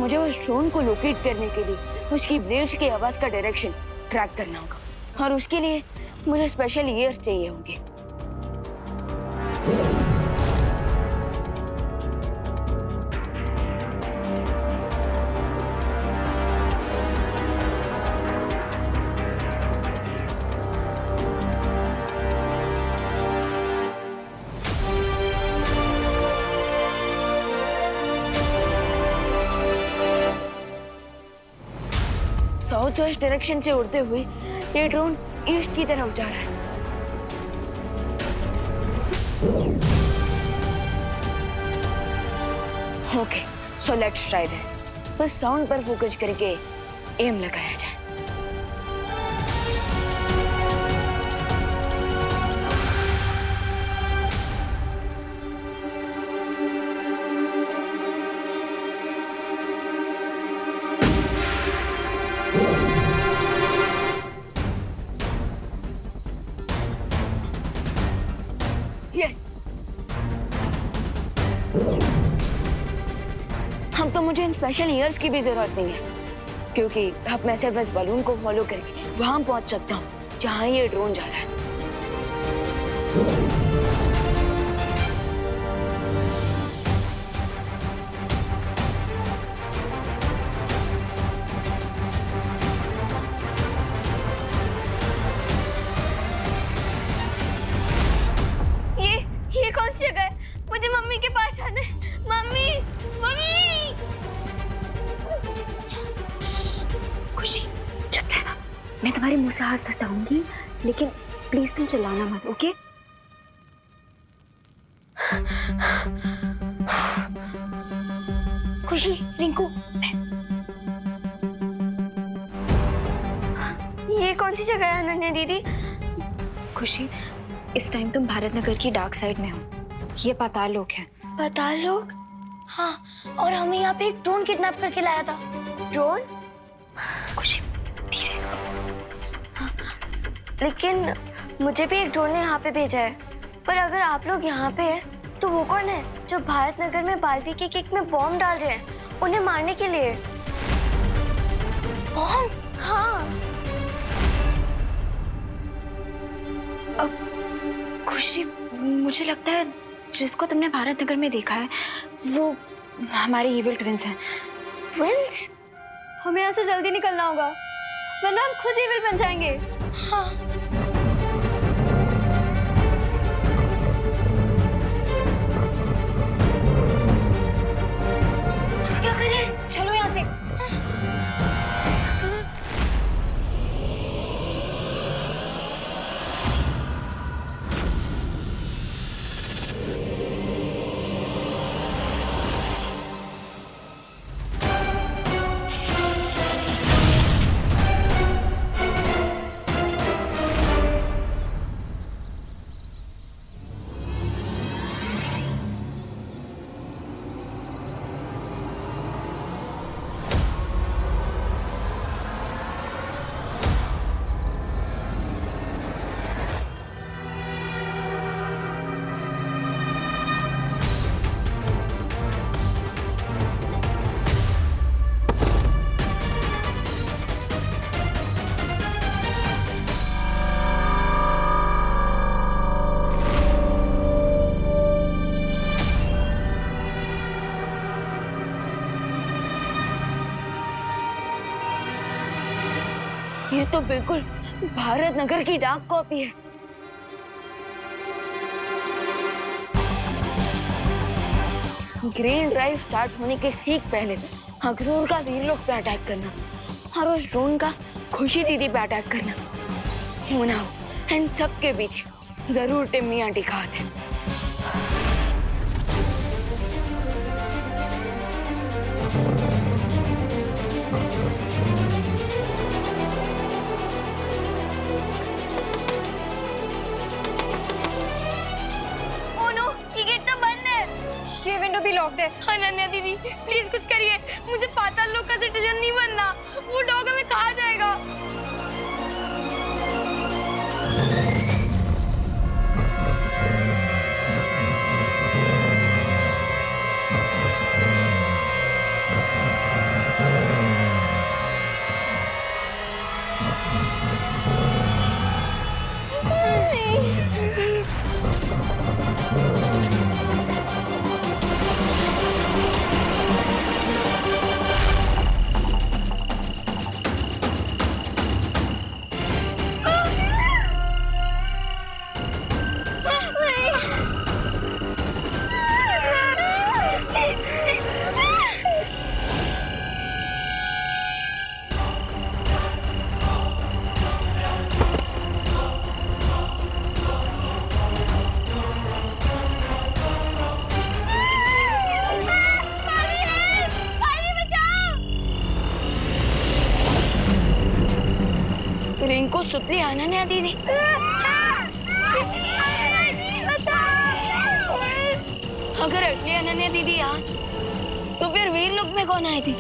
मुझे उस ड्रोन को लोकेट करने के लिए उसकी ब्लेड्स की आवाज का डायरेक्शन ट्रैक करना होगा और उसके लिए मुझे स्पेशल ईयर्स चाहिए होंगे। साउथ वेस्ट डायरेक्शन से उड़ते हुए ये ड्रोन ईस्ट की तरफ जा रहा है। Okay, so let's try this. बस साउंड पर फोकस करके एम लगाया जाए। यस, अब तो मुझे इन स्पेशल ईयर्स की भी जरूरत नहीं है, क्योंकि अब मैं सिर्फ इस बलून को फॉलो करके वहां पहुंच सकता हूँ जहां ये ड्रोन जा रहा है। ये कौन सी जगह है? मुझे मम्मी के पास जाना है। Mummy, mummy! खुशी, चुप रहना। मैं तुम्हारे मुंह से हाथ हटाऊंगी, लेकिन प्लीज तुम चिल्लाना मत, ओके? खुशी, रिंकू, ये कौन सी जगह है अनन्या दीदी? खुशी, इस टाइम तुम भारत नगर की डार्क साइड में हो। ये पाताल लोक है। पाताल लोक? हाँ, और हमें यहाँ पे एक ड्रोन किडनैप करके लाया था। ड्रोन? खुशी, धीरे। हाँ, लेकिन मुझे भी एक ड्रोन ने यहाँ पे भेजा है। पर अगर आप लोग यहाँ पे हैं, तो वो कौन है जो भारत नगर में बालवी के केक में बॉम्ब डाल रहे हैं उन्हें मारने के लिए? बॉम्ब? हाँ। खुशी, मुझे लगता है जिसको तुमने भारत नगर में देखा है वो हमारे इविल ट्विंस हैं। ट्विंस? हमें यहाँ से जल्दी निकलना होगा, वरना हम खुद इविल बन जाएंगे। हाँ। क्या करें? चलो यहाँ से। ये तो बिल्कुल भारत नगर की डाक कॉपी है। ग्रीन ड्राइव स्टार्ट होने के ठीक पहले अखनूर का वीरलोक पे अटैक करना और उस ड्रोन का खुशी दीदी पे अटैक करना होना हो, इन सबके बीच जरूर टिम्मी आंटी का हाथ है। लॉक्ड है। अनन्या दीदी प्लीज कुछ करिए, मुझे पाताल लोक का सिटीजन नहीं बनना। वो डॉग हमें खा जाएगा। रिंकू सुतली अनन्या दीदी। अगर असली अनन्या दीदी यहाँ तो फिर वीर लुक में कौन आई थी?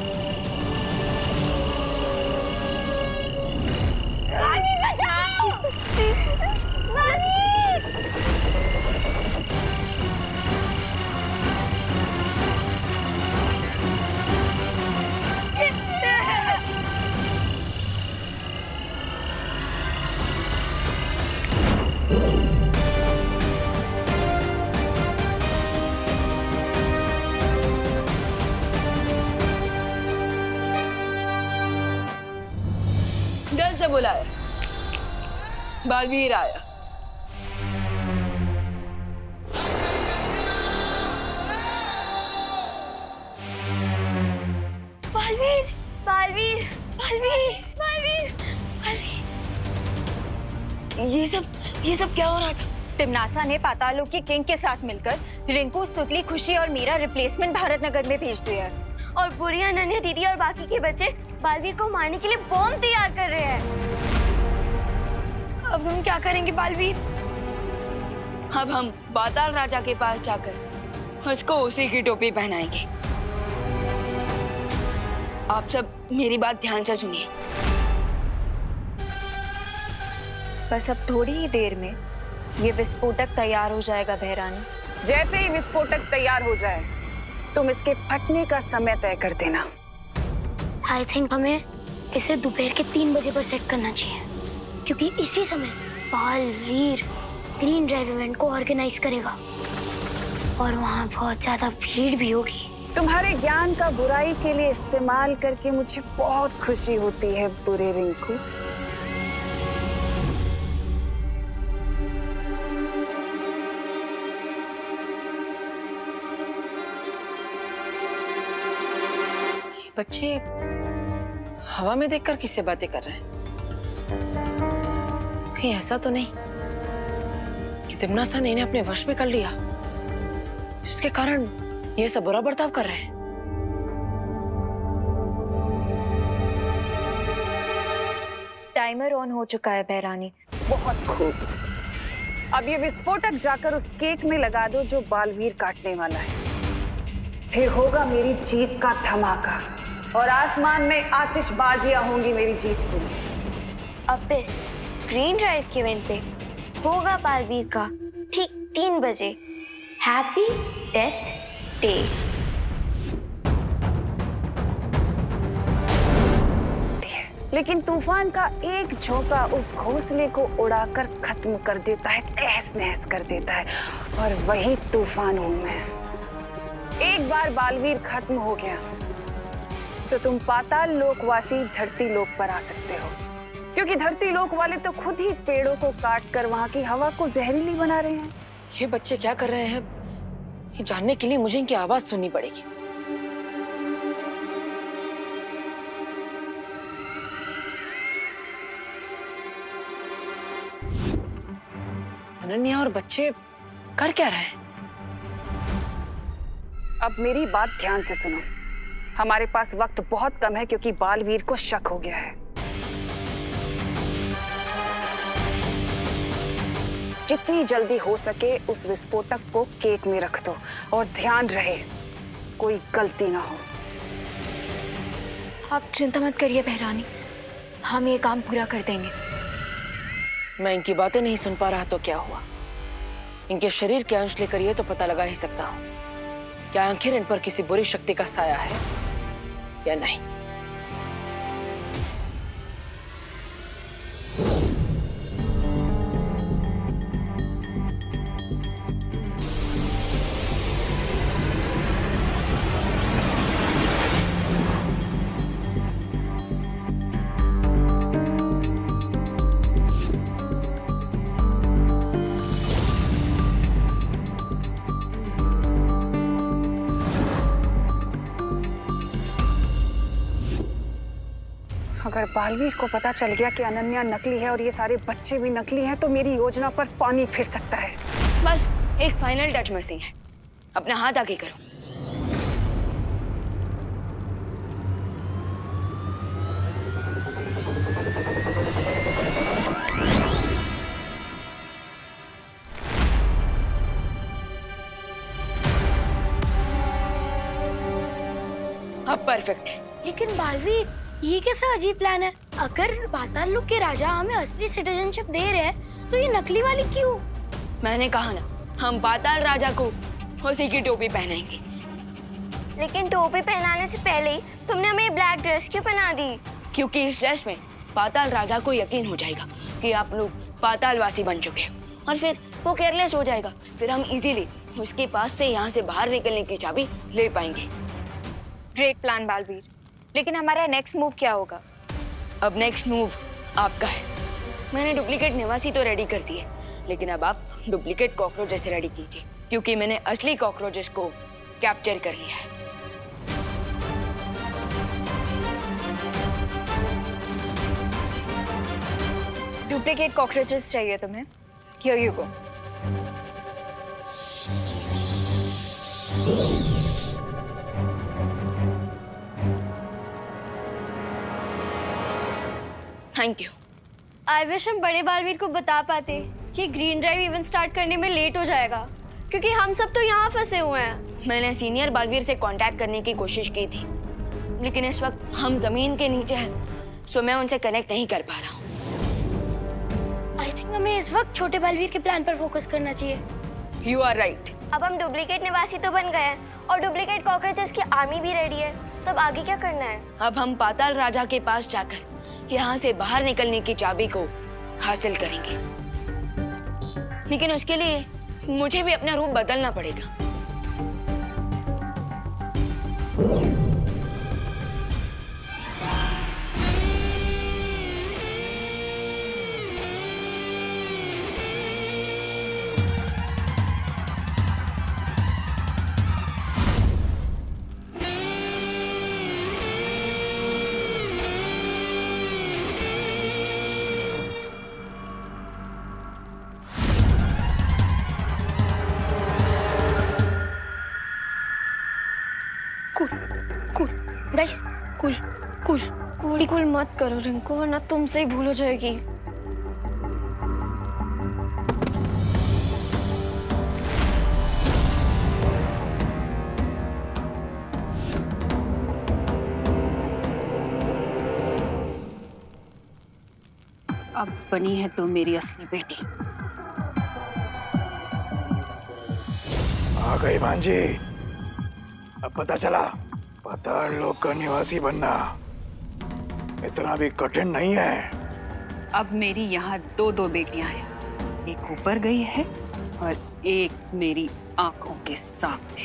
जल्द से बुलाया, बालवीर आया। बालवीर बालवीर बालवीर बालवीर बालवीर। ये सब क्या हो रहा था? तिमनासा ने पातालोक की किंग के साथ मिलकर रिंकू, सुतली, खुशी और मीरा रिप्लेसमेंट भारत नगर में भेज दिया है। और बुरी अनन्या दीदी और बाकी के बच्चे बालवीर को मारने के लिए बॉम्ब तैयार कर रहे हैं। अब हम क्या करेंगे बालवीर? अब हम पाताल राजा के पास जाकर उसको उसी की टोपी पहनाएंगे। आप सब मेरी बात ध्यान से सुनिए। बस अब थोड़ी ही देर में ये विस्फोटक तैयार हो जाएगा बहरानी। जैसे ही विस्फोटक तैयार हो जाए तुम इसके फटने का समय तय कर देना। आई थिंक हमें इसे दोपहर के 3 बजे पर सेट करना चाहिए, क्योंकि इसी समय बालवीर ग्रीन ड्राइव इवेंट को ऑर्गेनाइज करेगा और वहाँ बहुत ज्यादा भीड़ भी होगी। तुम्हारे ज्ञान का बुराई के लिए इस्तेमाल करके मुझे बहुत खुशी होती है बुरे रिंकू। बच्चे हवा में देखकर किससे बातें कर रहे हैं? कहीं ऐसा तो नहीं कि तिमनासा ने इन्हें अपने वश में कर लिया, जिसके कारण ये सब बुरा बर्ताव कर रहे हैं? टाइमर ऑन हो चुका है बहरानी। बहुत खूब। अब ये विस्फोटक जाकर उस केक में लगा दो जो बालवीर काटने वाला है। फिर होगा मेरी जीत का धमाका और आसमान में आतिशबाजियां होंगी मेरी जीत की। अब इस ग्रीन ड्राइव के इवेंट पे होगा बालवीर का ठीक 3 बजे हैप्पी डेथ डे। लेकिन तूफान का एक झोंका उस घोंसले को उड़ाकर खत्म कर देता है, तहस नहस कर देता है। और वही तूफान हूं मैं। एक बार बालवीर खत्म हो गया तो तुम पाताल लोकवासी धरती लोक पर आ सकते हो, क्योंकि धरती लोक वाले तो खुद ही पेड़ों को काट कर वहां की हवा को जहरीली बना रहे हैं। ये बच्चे क्या कर रहे हैं, ये जानने के लिए मुझे इनकी आवाज सुननी पड़ेगी। अनन्या और बच्चे कर क्या रहे हैं? अब मेरी बात ध्यान से सुनो। हमारे पास वक्त बहुत कम है, क्योंकि बालवीर को शक हो गया है। जितनी जल्दी हो सके उस विस्फोटक को केक में रख दो, और ध्यान रहे कोई गलती ना हो। आप चिंता मत करिए बहरानी, हम ये काम पूरा कर देंगे। मैं इनकी बातें नहीं सुन पा रहा तो क्या हुआ? इनके शरीर के अंश लेकर ये तो पता लगा ही सकता हूँ क्या आखिर इन पर किसी बुरी शक्ति का साया है या नहीं। अगर बालवीर को पता चल गया कि अनन्या नकली है और ये सारे बच्चे भी नकली हैं, तो मेरी योजना पर पानी फिर सकता है। बस एक फाइनल टच मिसिंग है, अपना हाथ आगे करो। अब परफेक्ट है। लेकिन बालवीर, ये कैसा अजीब प्लान है? अगर पाताल लोक के राजा हमें असली सिटीजनशिप दे रहे हैं तो ये नकली वाली क्यों? मैंने कहा ना, हम पाताल राजा को उसी की टोपी पहनाएंगे। लेकिन टोपी पहनाने से पहले ही तुमने हमें ब्लैक ड्रेस क्यों पहना दी? क्योंकि इस ड्रेस में पाताल राजा को यकीन हो जाएगा कि आप लोग पातालवासी बन चुके हैं, और फिर वो केयरलेस हो जाएगा। फिर हम इजीली उसके पास से यहाँ से बाहर निकलने की चाबी ले पाएंगे। ग्रेट प्लान बालवीर, लेकिन हमारा नेक्स्ट मूव क्या होगा? अब नेक्स्ट मूव आपका है। मैंने डुप्लीकेट निवासी तो रेडी कर दिए, लेकिन अब आप डुप्लीकेट कॉकरोचेस रेडी कीजिए, क्योंकि मैंने असली कॉकरोचेस को कैप्चर कर लिया है। डुप्लीकेट कॉकरोचेस चाहिए तुम्हें? Here you go. Thank you. I wish हम बड़े बालवीर को बता पाते कि ग्रीन ड्राइव इवेंट स्टार्ट करने में लेट हो जाएगा, क्योंकि हम सब तो यहाँ फंसे हुए हैं। मैंने सीनियर बालवीर से कांटेक्ट करने की कोशिश की थी, लेकिन इस वक्त हम जमीन के नीचे हैं, सो मैं उनसे कनेक्ट नहीं कर पा रहा हूँ। आई थिंक हमें इस वक्त छोटे बालवीर के प्लान पर फोकस करना चाहिए। You are right. अब हम डुप्लीकेट निवासी तो बन गए हैं और डुप्लीकेट कॉकरोचेस की आर्मी भी रेडी है, तो अब आगे क्या करना है? अब हम पाताल राजा के पास जाकर यहाँ से बाहर निकलने की चाबी को हासिल करेंगे, लेकिन उसके लिए मुझे भी अपना रूप बदलना पड़ेगा। गाइस, कूल मत करो रिंकू, वरना तुमसे ही भूल हो जाएगी। अब बनी है तो मेरी असली बेटी। आ गई भांजी। अब पता चला पाताल लोक का निवासी बनना इतना भी कठिन नहीं है। अब मेरी यहाँ दो बेटियां हैं, एक ऊपर गई है और एक मेरी आंखों के सामने।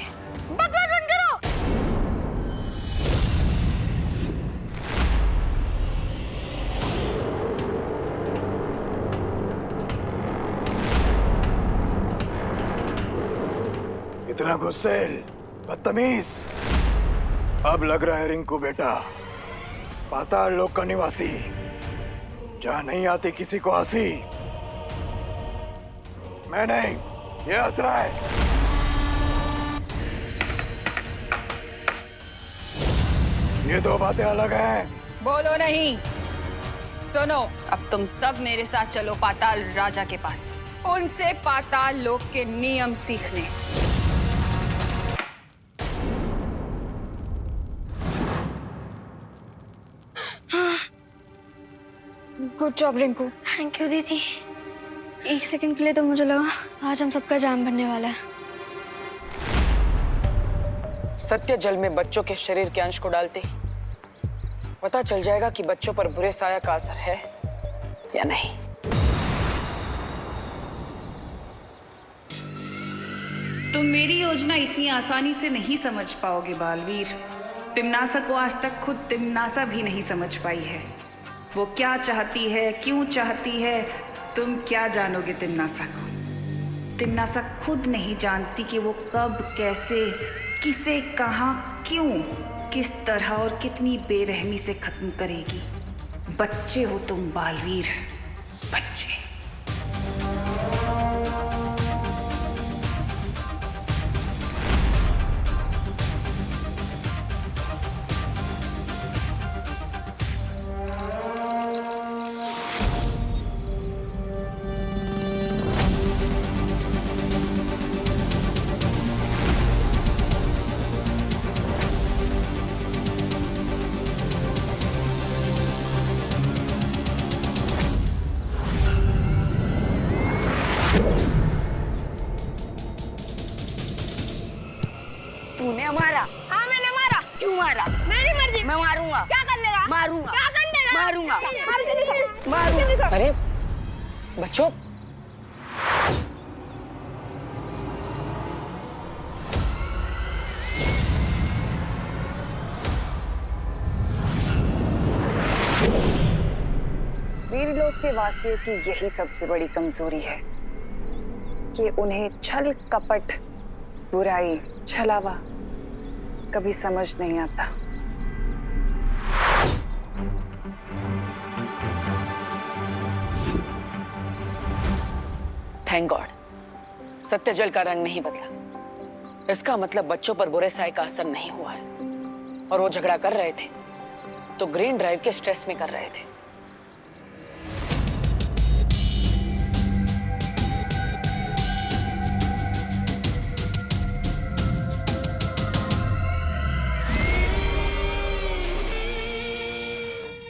बकवास बंद करो। इतना गुस्सेल, बदतमीज। अब लग रहा है रिंकू बेटा पाताल लोक का निवासी। जहाँ नहीं आती किसी को हंसी, मैं नहीं, ये हंस रहा है। ये दो बातें अलग हैं। बोलो नहीं, सुनो। अब तुम सब मेरे साथ चलो पाताल राजा के पास, उनसे पाताल लोक के नियम सीखने। Good job Rinku. Thank you दीदी। एक सेकंड के लिए तो मुझे लगा आज हम सबका जाम बनने वाला है। सत्य जल में बच्चों के शरीर के अंश को डालते ही पता चल जाएगा कि बच्चों पर बुरे साया का असर है या नहीं। तुम मेरी योजना इतनी आसानी से नहीं समझ पाओगे बालवीर। तिम्नासा को आज तक खुद तिम्नासा भी नहीं समझ पाई है। वो क्या चाहती है, क्यों चाहती है, तुम क्या जानोगे तिम्नासा को? तिम्नासा खुद नहीं जानती कि वो कब, कैसे, किसे, कहाँ, क्यों, किस तरह और कितनी बेरहमी से खत्म करेगी। बच्चे हो तुम बालवीर, बच्चे। तूने मारा? हाँ मैंने मारा। क्यों मारा? मेरी मर्जी। मैं मारूंगा। क्या कर लेगा? मारूंगा। क्या कर लेगा? मारूंगा। मार के दिखा। मारूंगा। अरे बच्चों, वीरलोक के वासियों की यही सबसे बड़ी कमजोरी है कि उन्हें छल कपट बुराई छलावा कभी समझ नहीं आता। थैंक गॉड सत्य जल का रंग नहीं बदला। इसका मतलब बच्चों पर बुरे साए का असर नहीं हुआ है। और वो झगड़ा कर रहे थे तो ग्रीन ड्राइव के स्ट्रेस में कर रहे थे।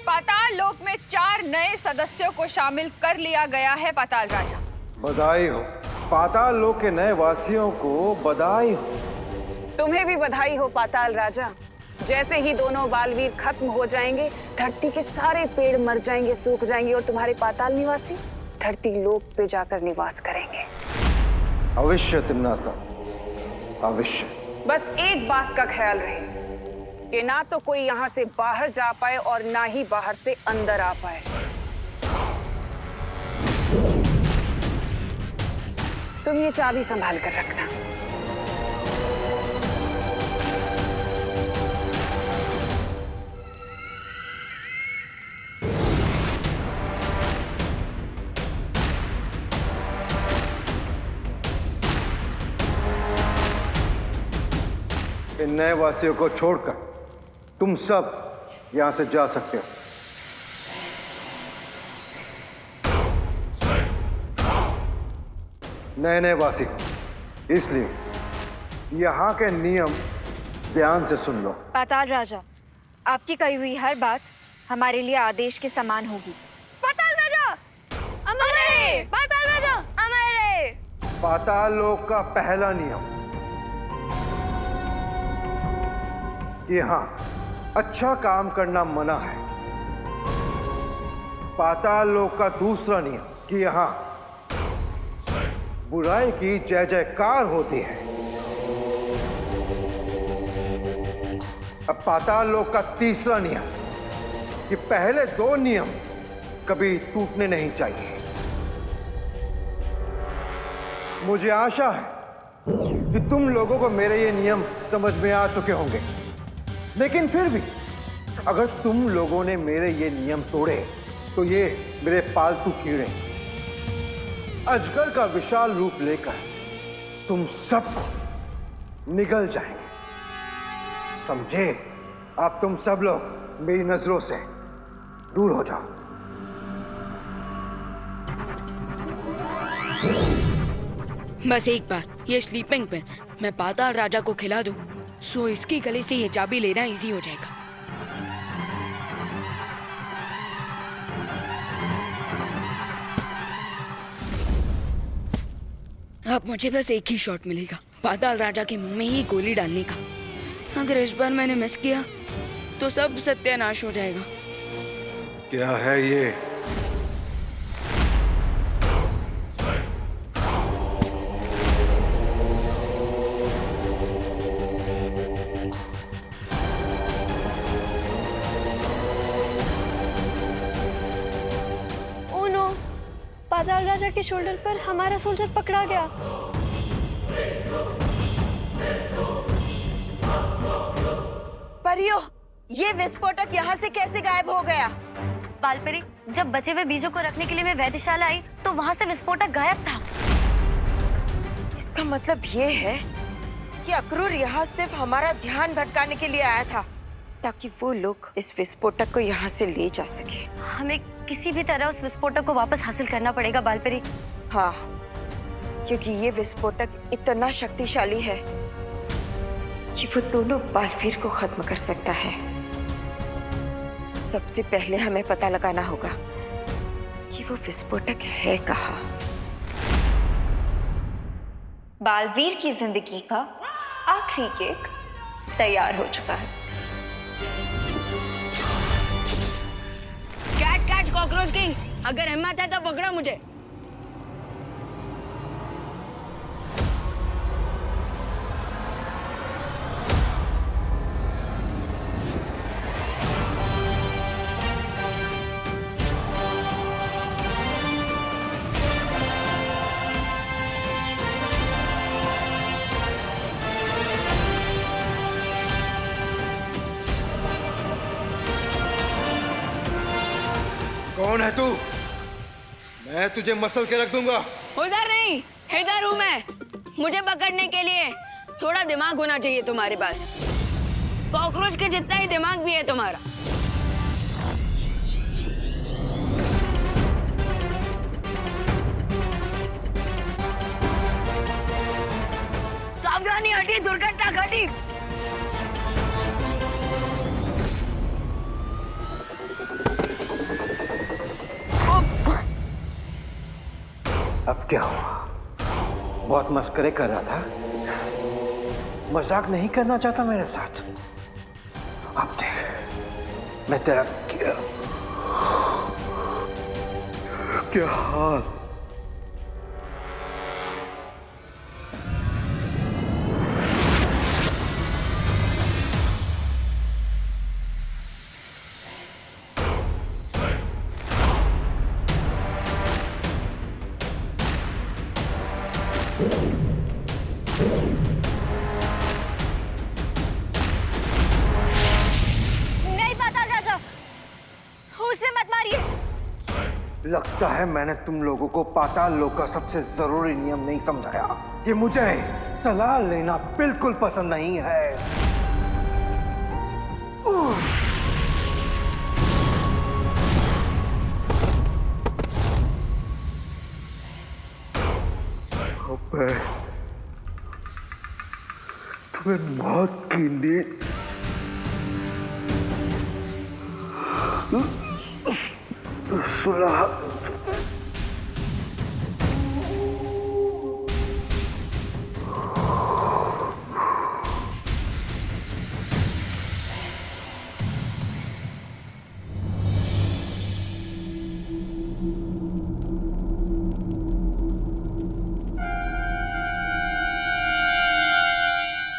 पाताल लोक में 4 नए सदस्यों को शामिल कर लिया गया है पाताल राजा। बधाई हो पाताल लोक के नए वासियों को, बधाई हो। तुम्हें भी बधाई हो पाताल राजा। जैसे ही दोनों बालवीर खत्म हो जाएंगे, धरती के सारे पेड़ मर जाएंगे, सूख जाएंगे और तुम्हारे पाताल निवासी धरती लोक पे जाकर निवास करेंगे। अवश्य तिम्नासा, अवश्य। बस एक बात का ख्याल रहे कि ना तो कोई यहाँ से बाहर जा पाए और ना ही बाहर से अंदर आ पाए। तुम ये चाबी संभाल कर रखना। इन नए वासियों को छोड़कर तुम सब यहां से जा सकते हो। नए नए वासी हो, इसलिए यहाँ के नियम ध्यान से सुन लो। पाताल राजा, आपकी कही हुई हर बात हमारे लिए आदेश के समान होगी। पाताल राजा अमर रहे। पाताल राजा अमर रहे। पाताल लोक का पहला नियम, कि हाँ अच्छा काम करना मना है। पाताल लोक का दूसरा नियम, कि यहाँ बुराई की जय जयकार होती है। अब पाताल लोक का तीसरा नियम, कि पहले 2 नियम कभी टूटने नहीं चाहिए। मुझे आशा है कि तुम लोगों को मेरे ये नियम समझ में आ चुके होंगे, लेकिन फिर भी अगर तुम लोगों ने मेरे ये नियम तोड़े तो ये मेरे पालतू कीड़े अजगर का विशाल रूप लेकर तुम सबको निगल जाएंगे। समझे? अब तुम सब लोग मेरी नजरों से दूर हो जाओ। बस एक बार ये स्लीपिंग पिल मैं पाताल राजा को खिला दूं, सो इसकी गले से ये चाबी लेना इजी हो जाएगा। अब मुझे बस एक ही शॉट मिलेगा, पाताल राजा के मुंह में ही गोली डालने का। अगर इस बार मैंने मिस किया तो सब सत्यानाश हो जाएगा। क्या है ये? ओ नो, पाताल राजा के शोल्डर पर हमारा सोल्जर पकड़ा गया। परियो, ये विस्फोटक यहाँ से कैसे गायब हो गया? बालपरी, जब बचे हुए बीजों को रखने के लिए मैं वैद्यशाला आई तो वहाँ से विस्फोटक गायब था। इसका मतलब ये है कि अक्रूर यहाँ सिर्फ हमारा ध्यान भटकाने के लिए आया था, ताकि वो लोग इस विस्फोटक को यहाँ से ले जा सके। हमें किसी भी तरह उस विस्फोटक को वापस हासिल करना पड़ेगा बालपरी। हाँ, क्योंकि ये विस्फोटक इतना शक्तिशाली है कि वो दोनों बालवीर को खत्म कर सकता है। सबसे पहले हमें पता लगाना होगा कि वो विस्फोटक है कहाँ। बालवीर की जिंदगी का आखिरी केक तैयार हो चुका है। कैच कैच कॉकरोच किंग, अगर हिम्मत है तो पकड़ो मुझे। कौन है तू? मैं तुझे मसल के रख दूंगा। उधर नहीं, इधर हूं मैं। मुझे पकड़ने के लिए थोड़ा दिमाग होना चाहिए तुम्हारे पास। कॉकरोच के जितना ही दिमाग भी है तुम्हारा। सावधानी, हटी, दुर्घटना घटी। अब क्या हुआ? बहुत मस्करे कर रहा था, मजाक नहीं करना चाहता मेरे साथ। अब देख मैं तेरा क्या हाल। नहीं पाताल राजा, उसे मत मारिए। लगता है मैंने तुम लोगों को पाताल लोक का सबसे जरूरी नियम नहीं समझाया कि मुझे सलाह लेना बिल्कुल पसंद नहीं है। अबे, तुम्हें मौत की नींद सुला।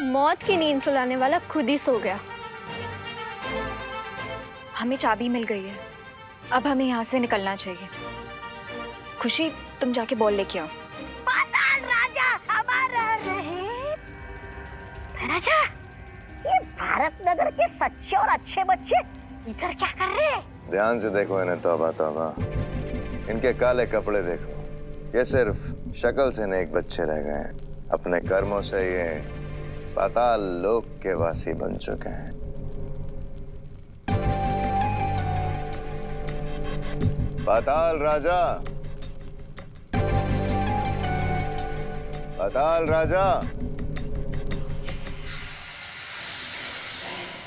मौत की नींद सुलाने वाला खुद ही सो गया। हमें चाबी मिल गई है, अब हमें यहाँ से निकलना चाहिए। खुशी, तुम जाके बॉल लेके आओ। पाताल राजा हमारा रहे। राजा, ये भारत नगर के सच्चे और अच्छे बच्चे इधर क्या कर रहे हैं? ध्यान से देखो इन्हें, तौबा तौबा। इनके काले कपड़े देखो, ये सिर्फ शक्ल से नेक बच्चे रह गए हैं। अपने कर्मों से ये पाताल लोक के वासी बन चुके हैं। पाताल राजा, पाताल राजा,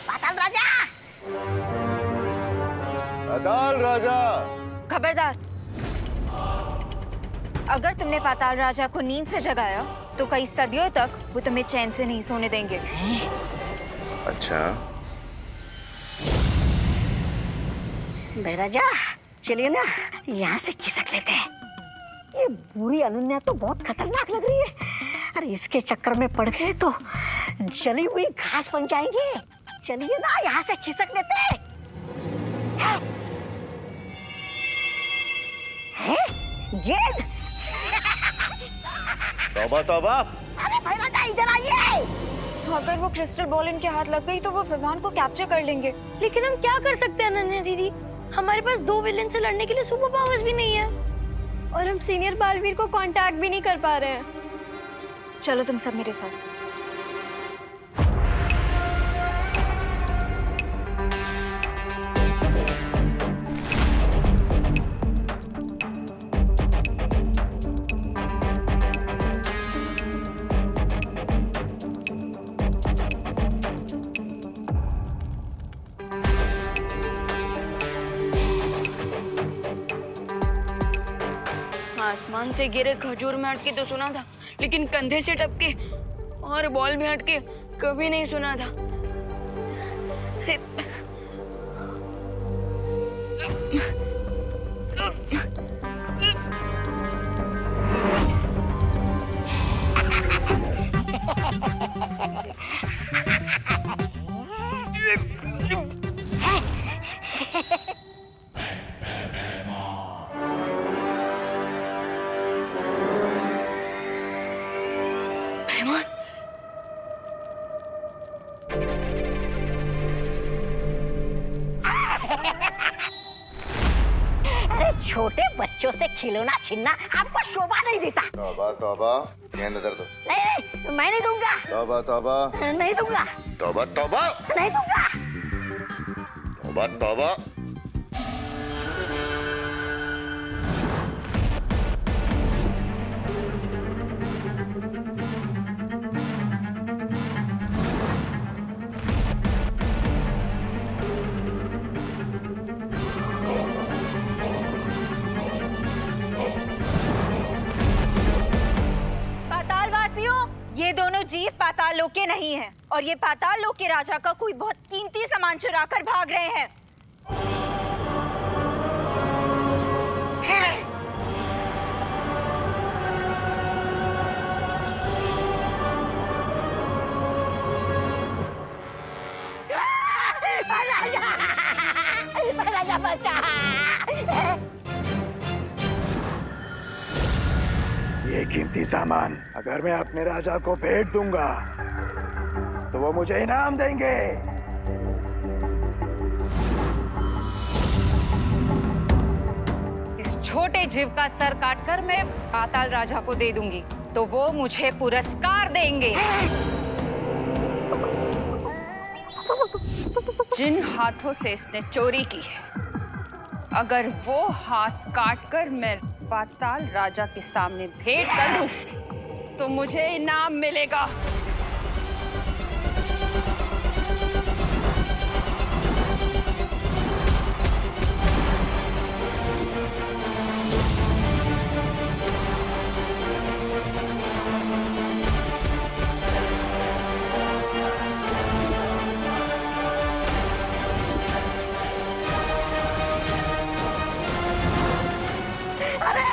पाताल राजा, पाताल राजा। खबरदार, अगर तुमने पाताल राजा को नींद से जगाया तो कई सदियों तक वो तुम्हें चैन से नहीं सोने देंगे। अच्छा, राजा चलिए ना, यहाँ से खिसक लेते हैं। ये बुरी अनन्या तो बहुत खतरनाक लग रही है। अरे इसके चक्कर में पड़ गए तो जली हुई घास बन जाएंगे। चलिए ना, यहाँ से खिसक लेते हैं। गेंद। तौबा तौबा। अरे भाई राजा इधर आइए। अगर वो क्रिस्टल बॉल इनके हाथ लग गई तो वो विवान को कैप्चर कर लेंगे। लेकिन हम क्या कर सकते हैं अनन्या दीदी? हमारे पास 2 विलेन से लड़ने के लिए सुपर पावर्स भी नहीं है, और हम सीनियर बालवीर को कांटेक्ट भी नहीं कर पा रहे हैं। चलो तुम सब मेरे साथ। आसमान से गिरे खजूर में अटके तो सुना था, लेकिन कंधे से टपके और बॉल में अटके कभी नहीं सुना था। छोटे बच्चों से खिलौना छीनना आपको शोभा नहीं देता। तौबा तौबा, ये नजर दो। नहीं, मैं नहीं दूंगा। तौबा तौबा, नहीं दूंगा। तौबा तौबा, नहीं दूंगा। तौबा तौबा। ये दोनों जीव पाताल लोक के नहीं हैं और ये पाताल लोक के राजा का कोई बहुत कीमती सामान चुरा कर भाग रहे हैं। राजा बचा। ये कीमती सामान अगर मैं अपने राजा को भेंट दूंगा तो वो मुझे इनाम देंगे। इस छोटे जीव का सर काटकर मैं पाताल राजा को दे दूंगी तो वो मुझे पुरस्कार देंगे। जिन हाथों से इसने चोरी की है, अगर वो हाथ काटकर मैं पाताल राजा के सामने भेंट कर दूं, तो मुझे इनाम मिलेगा।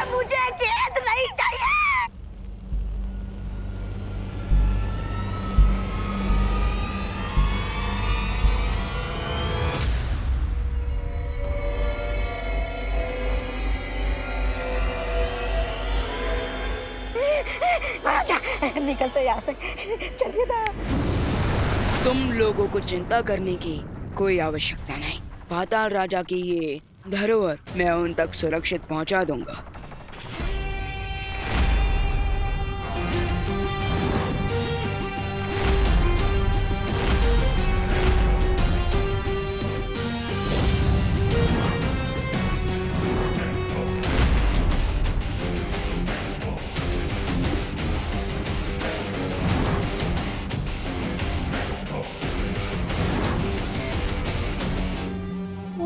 मुझे खेत नहीं चाहिए। राजा निकलते यहाँ से, चलिए ना। तुम लोगों को चिंता करने की कोई आवश्यकता नहीं। पाताल राजा की ये धरोहर मैं उन तक सुरक्षित पहुंचा दूंगा।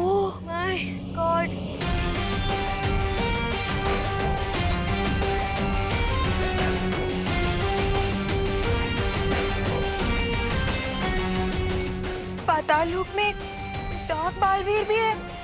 Oh my God! पाताल लोक में डार्क बालवीर भी है।